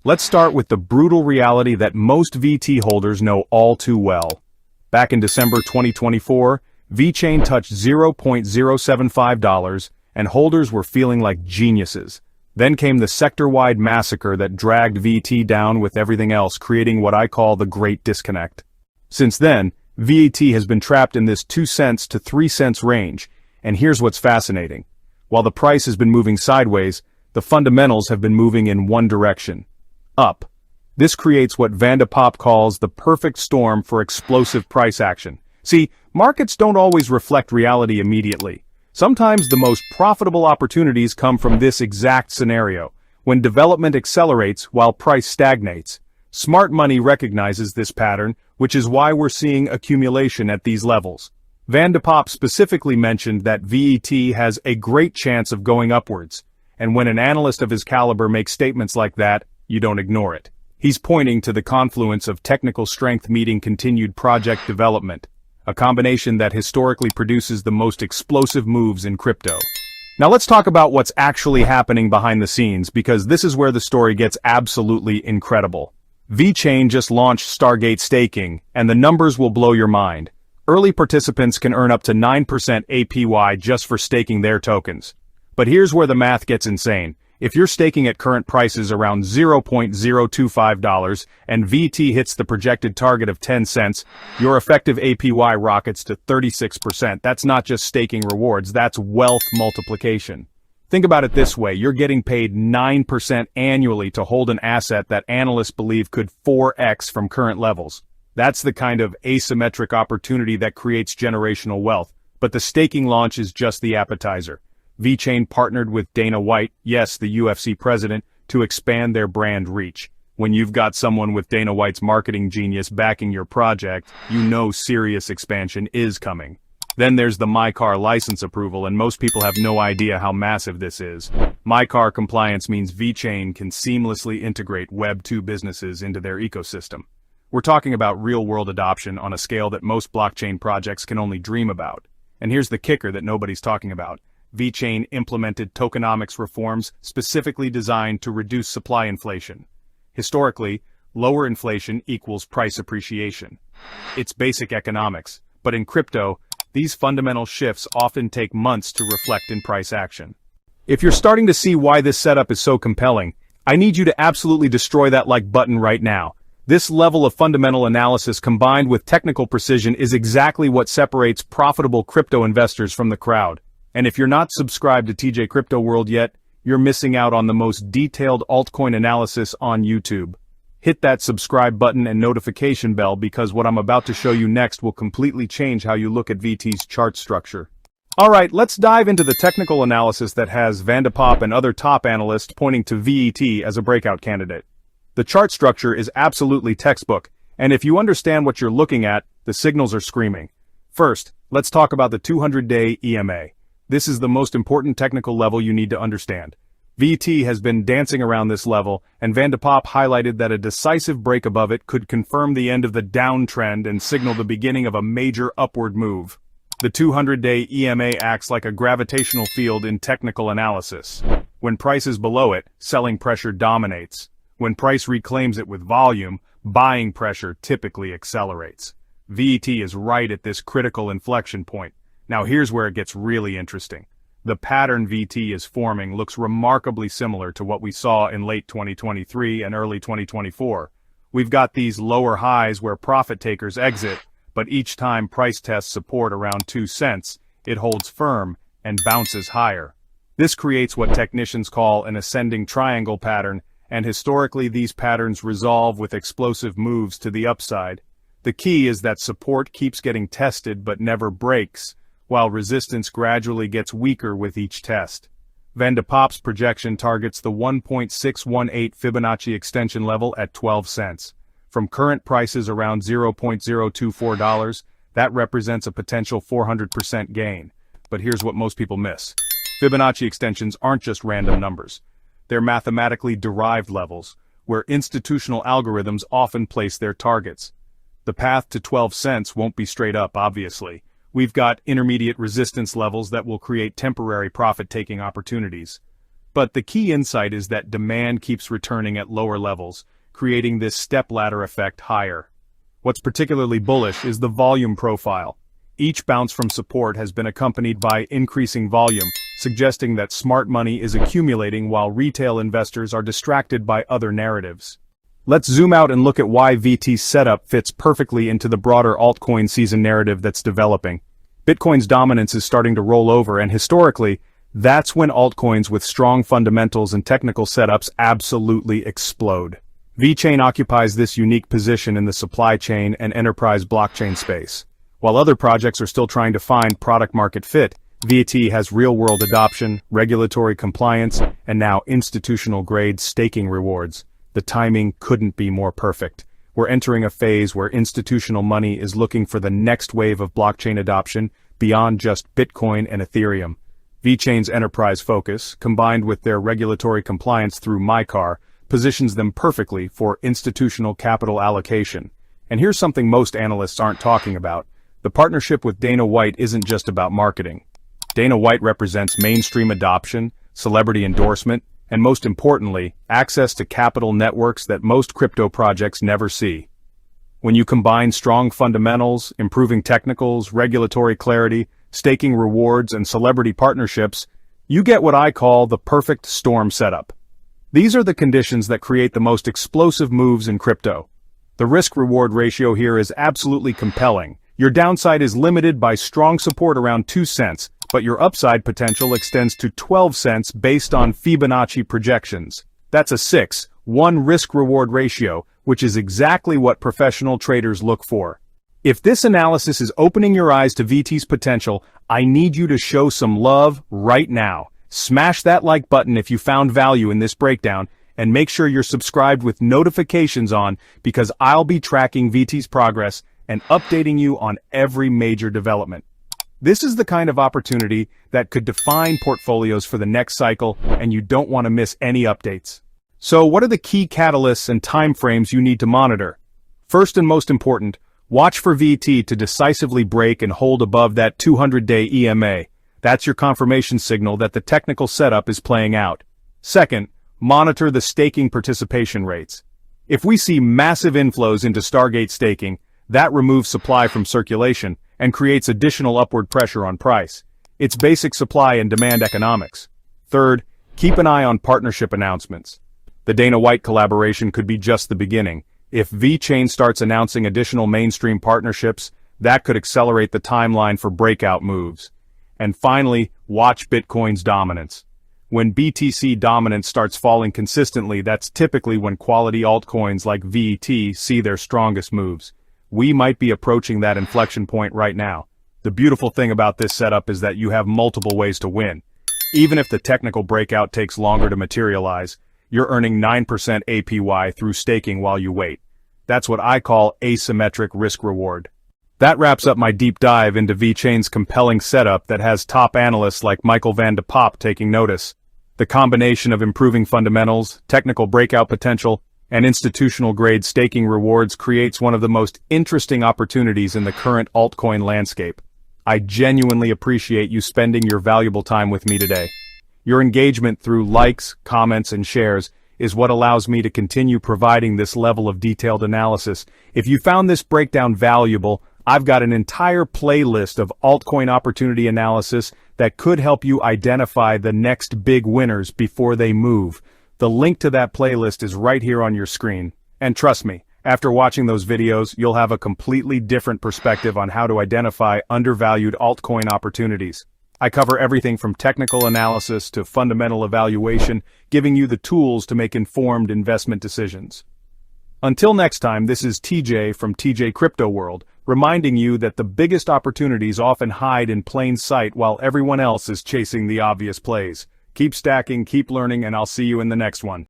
Let's start with the brutal reality that most VT holders know all too well. Back in December 2024, VeChain touched $0.075, and holders were feeling like geniuses. Then came the sector-wide massacre that dragged VT down with everything else, creating what I call the Great Disconnect. Since then, VT has been trapped in this 2 cents to 3 cents range, and here's what's fascinating. While the price has been moving sideways, the fundamentals have been moving in one direction: up. This creates what Van de Poppe calls the perfect storm for explosive price action. See, markets don't always reflect reality immediately. Sometimes the most profitable opportunities come from this exact scenario, when development accelerates while price stagnates. Smart money recognizes this pattern, which is why we're seeing accumulation at these levels. Van de Poppe specifically mentioned that VET has a great chance of going upwards, and when an analyst of his caliber makes statements like that, you don't ignore it. He's pointing to the confluence of technical strength meeting continued project development, a combination that historically produces the most explosive moves in crypto. Now let's talk about what's actually happening behind the scenes, because this is where the story gets absolutely incredible. VeChain just launched Stargate staking, and the numbers will blow your mind. Early participants can earn up to 9% APY just for staking their tokens. But here's where the math gets insane. If you're staking at current prices around $0.025 and VT hits the projected target of 10 cents, your effective APY rockets to 36%. That's not just staking rewards, that's wealth multiplication. Think about it this way, you're getting paid 9% annually to hold an asset that analysts believe could 4x from current levels. That's the kind of asymmetric opportunity that creates generational wealth. But the staking launch is just the appetizer. VeChain partnered with Dana White, yes, the UFC president, to expand their brand reach. When you've got someone with Dana White's marketing genius backing your project, you know serious expansion is coming. Then there's the MyCar license approval, and most people have no idea how massive this is. MyCar compliance means VeChain can seamlessly integrate Web 2 businesses into their ecosystem. We're talking about real-world adoption on a scale that most blockchain projects can only dream about. And here's the kicker that nobody's talking about. VeChain implemented tokenomics reforms specifically designed to reduce supply inflation. Historically, lower inflation equals price appreciation. It's basic economics, but in crypto, these fundamental shifts often take months to reflect in price action. If you're starting to see why this setup is so compelling, I need you to absolutely destroy that like button right now. This level of fundamental analysis combined with technical precision is exactly what separates profitable crypto investors from the crowd. And if you're not subscribed to TJ Crypto World yet, you're missing out on the most detailed altcoin analysis on YouTube. Hit that subscribe button and notification bell, because what I'm about to show you next will completely change how you look at VT's chart structure. Alright, let's dive into the technical analysis that has Van de Poppe and other top analysts pointing to VET as a breakout candidate. The chart structure is absolutely textbook, and if you understand what you're looking at, the signals are screaming. First, let's talk about the 200-day EMA. This is the most important technical level you need to understand. VT has been dancing around this level, and Van de Poppe highlighted that a decisive break above it could confirm the end of the downtrend and signal the beginning of a major upward move. The 200-day EMA acts like a gravitational field in technical analysis. When price is below it, selling pressure dominates. When price reclaims it with volume, buying pressure typically accelerates. VET is right at this critical inflection point. Now here's where it gets really interesting. The pattern VT is forming looks remarkably similar to what we saw in late 2023 and early 2024. We've got these lower highs where profit takers exit, but each time price tests support around 2 cents, it holds firm and bounces higher. This creates what technicians call an ascending triangle pattern, and historically these patterns resolve with explosive moves to the upside. The key is that support keeps getting tested but never breaks, while resistance gradually gets weaker with each test. Van de Poppe's projection targets the 1.618 Fibonacci extension level at 12 cents. From current prices around $0.024, that represents a potential 400% gain. But here's what most people miss. Fibonacci extensions aren't just random numbers. They're mathematically derived levels, where institutional algorithms often place their targets. The path to 12 cents won't be straight up, obviously. We've got intermediate resistance levels that will create temporary profit-taking opportunities. But the key insight is that demand keeps returning at lower levels, creating this stepladder effect higher. What's particularly bullish is the volume profile. Each bounce from support has been accompanied by increasing volume, suggesting that smart money is accumulating while retail investors are distracted by other narratives. Let's zoom out and look at why VT's setup fits perfectly into the broader altcoin season narrative that's developing. Bitcoin's dominance is starting to roll over, and historically, that's when altcoins with strong fundamentals and technical setups absolutely explode. VeChain occupies this unique position in the supply chain and enterprise blockchain space. While other projects are still trying to find product-market fit, VT has real-world adoption, regulatory compliance, and now institutional-grade staking rewards. The timing couldn't be more perfect. We're entering a phase where institutional money is looking for the next wave of blockchain adoption beyond just Bitcoin and Ethereum. VeChain's enterprise focus, combined with their regulatory compliance through MyCar, positions them perfectly for institutional capital allocation. And here's something most analysts aren't talking about. The partnership with Dana White isn't just about marketing. Dana White represents mainstream adoption, celebrity endorsement, and most importantly, access to capital networks that most crypto projects never see. When you combine strong fundamentals, improving technicals, regulatory clarity, staking rewards, and celebrity partnerships, you get what I call the perfect storm setup. These are the conditions that create the most explosive moves in crypto. The risk-reward ratio here is absolutely compelling. Your downside is limited by strong support around 2 cents, but your upside potential extends to 12 cents based on Fibonacci projections. That's a 6-1 risk-reward ratio, which is exactly what professional traders look for. If this analysis is opening your eyes to VT's potential, I need you to show some love right now. Smash that like button if you found value in this breakdown, and make sure you're subscribed with notifications on, because I'll be tracking VT's progress and updating you on every major development. This is the kind of opportunity that could define portfolios for the next cycle, and you don't want to miss any updates. So what are the key catalysts and timeframes you need to monitor? First and most important, watch for VT to decisively break and hold above that 200-day EMA. That's your confirmation signal that the technical setup is playing out. Second, monitor the staking participation rates. If we see massive inflows into Stargate staking, that removes supply from circulation and creates additional upward pressure on price. It's basic supply and demand economics. Third, keep an eye on partnership announcements. The Dana White collaboration could be just the beginning. If VeChain starts announcing additional mainstream partnerships, that could accelerate the timeline for breakout moves. And finally, watch Bitcoin's dominance. When BTC dominance starts falling consistently, that's typically when quality altcoins like VT see their strongest moves. We might be approaching that inflection point right now. The beautiful thing about this setup is that you have multiple ways to win. Even if the technical breakout takes longer to materialize, you're earning 9% APY through staking while you wait. That's what I call asymmetric risk-reward. That wraps up my deep dive into VeChain's compelling setup that has top analysts like Michael Van de Poppe taking notice. The combination of improving fundamentals, technical breakout potential, and institutional-grade staking rewards creates one of the most interesting opportunities in the current altcoin landscape. I genuinely appreciate you spending your valuable time with me today. Your engagement through likes, comments, and shares is what allows me to continue providing this level of detailed analysis. If you found this breakdown valuable, I've got an entire playlist of altcoin opportunity analysis that could help you identify the next big winners before they move. The link to that playlist is right here on your screen. And trust me, after watching those videos, you'll have a completely different perspective on how to identify undervalued altcoin opportunities. I cover everything from technical analysis to fundamental evaluation, giving you the tools to make informed investment decisions. Until next time, this is TJ from TJ Crypto World, reminding you that the biggest opportunities often hide in plain sight while everyone else is chasing the obvious plays. Keep stacking, keep learning, and I'll see you in the next one.